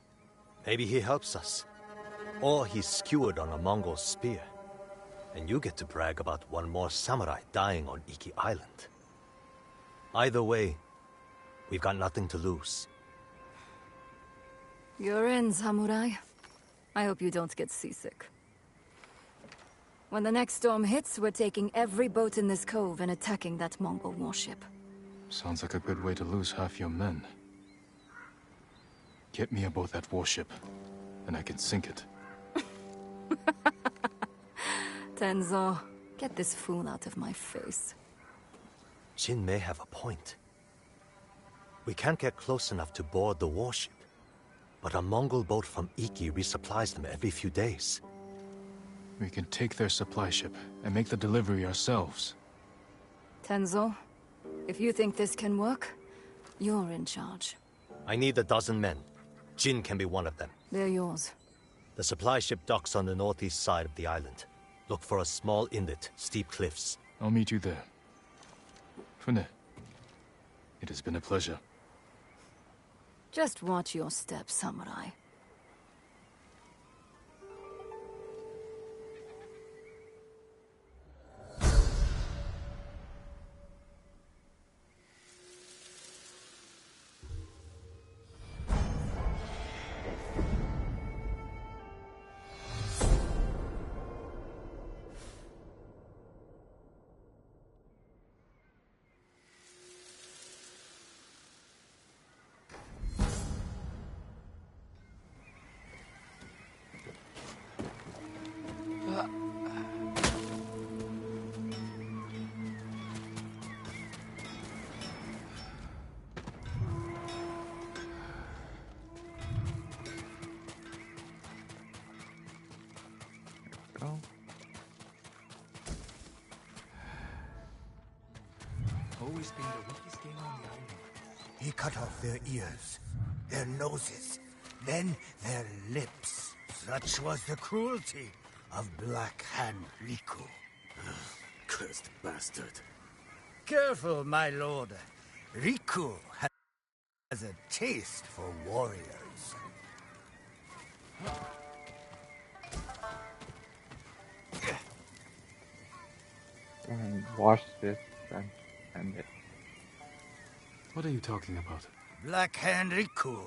Maybe he helps us. Or he's skewered on a Mongol spear. And you get to brag about one more samurai dying on Iki Island. Either way, we've got nothing to lose. You're in, samurai. I hope you don't get seasick. When the next storm hits, we're taking every boat in this cove and attacking that Mongol warship. Sounds like a good way to lose half your men. Get me aboard that warship, and I can sink it. Tenzo, get this fool out of my face. Jin may have a point. We can't get close enough to board the warship. But a Mongol boat from Iki resupplies them every few days. We can take their supply ship and make the delivery ourselves. Tenzo, if you think this can work, you're in charge. I need a dozen men. Jin can be one of them. They're yours. The supply ship docks on the northeast side of the island. Look for a small inlet, steep cliffs. I'll meet you there. Fune, it has been a pleasure. Just watch your step, samurai. Always been the weakest game on the island. He cut off their ears, their noses, then their lips. Such was the cruelty of Black Hand Riku. Cursed bastard. Careful, my lord. Riku has a taste for warriors. And wash this and end it. What are you talking about? Black Hand Riku,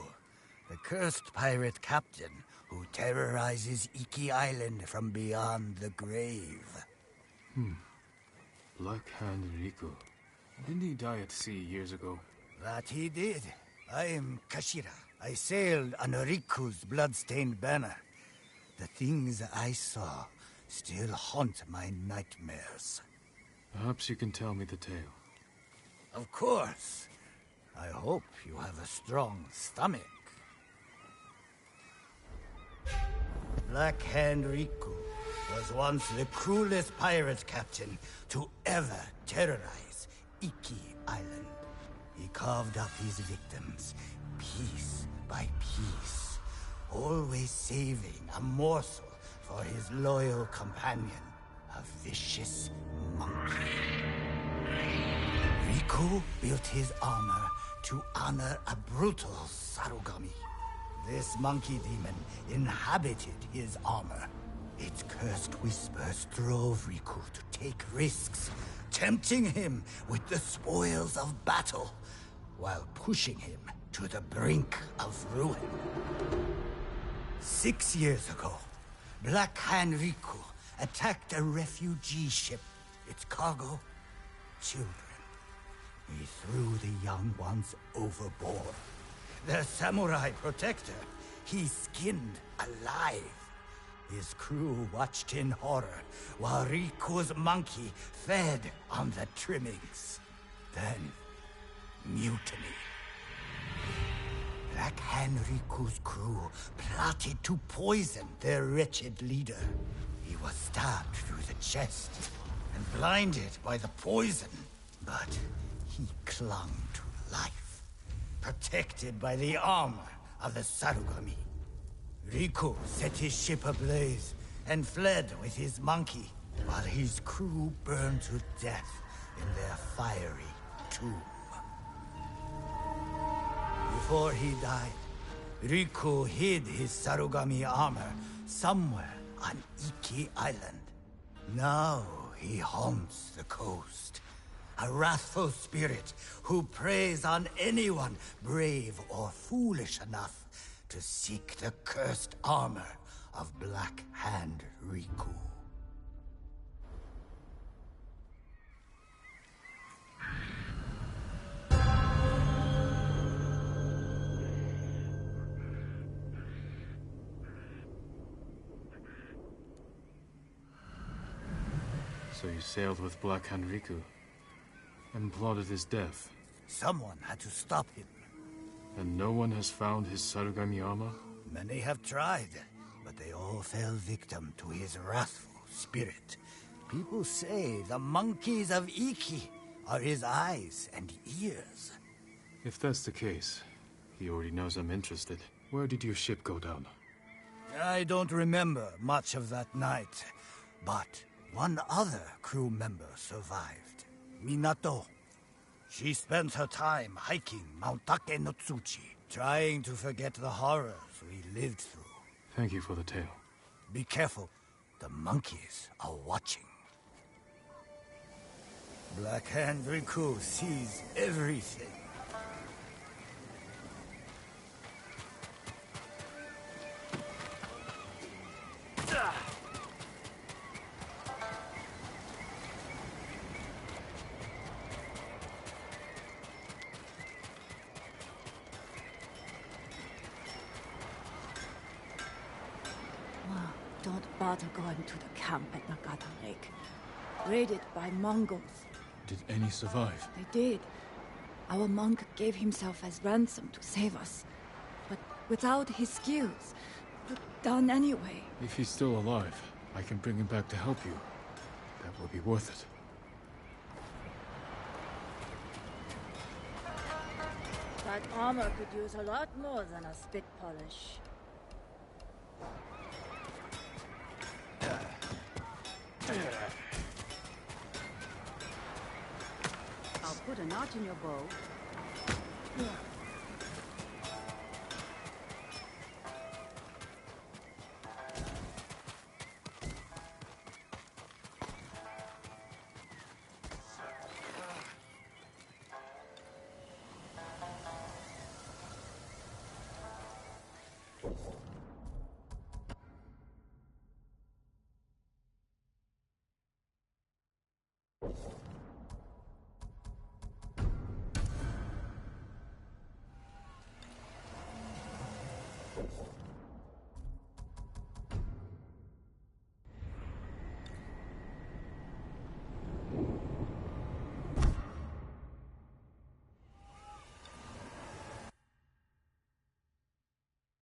the cursed pirate captain who terrorizes Iki Island from beyond the grave. Black Hand Riku. Didn't he die at sea years ago? That he did. I am Kashira. I sailed under Riku's blood-stained banner. The things I saw still haunt my nightmares. Perhaps you can tell me the tale. Of course. I hope you have a strong stomach. Black Hand Riku was once the cruelest pirate captain to ever terrorize Iki Island. He carved up his victims, piece by piece, always saving a morsel for his loyal companion, a vicious monkey. Riku built his armor to honor a brutal Sarugami. This monkey demon inhabited his armor. Its cursed whispers drove Riku to take risks, tempting him with the spoils of battle, while pushing him to the brink of ruin. 6 years ago, Black Hand Riku attacked a refugee ship. Its cargo, children. He threw the young ones overboard. The samurai protector, he skinned alive. His crew watched in horror while Riku's monkey fed on the trimmings. Then, mutiny. Black Hand Riku's crew plotted to poison their wretched leader. He was stabbed through the chest and blinded by the poison. But he clung to life, protected by the armor of the Sarugami. Riku set his ship ablaze and fled with his monkey, while his crew burned to death in their fiery tomb. Before he died, Riku hid his Sarugami armor somewhere on Iki Island. Now he haunts the coast, a wrathful spirit who preys on anyone brave or foolish enough to seek the cursed armor of Black Hand Riku. So you sailed with Black Hand Riku and plotted his death. Someone had to stop him. And no one has found his Sarugami armor? Many have tried, but they all fell victim to his wrathful spirit. People say the monkeys of Iki are his eyes and ears. If that's the case, he already knows I'm interested. Where did your ship go down? I don't remember much of that night, but one other crew member survived. Minato. She spent her time hiking Mount Take no Tsuchi, trying to forget the horrors we lived through. Thank you for the tale. Be careful. The monkeys are watching. Black Hand Riku sees everything. Don't bother going to the camp at Nagata Lake. Raided by Mongols. Did any survive? They did. Our monk gave himself as ransom to save us. But without his skills, but done anyway. If he's still alive, I can bring him back to help you. That will be worth it. That armor could use a lot more than a spit polish. I'll put a knot in your bow.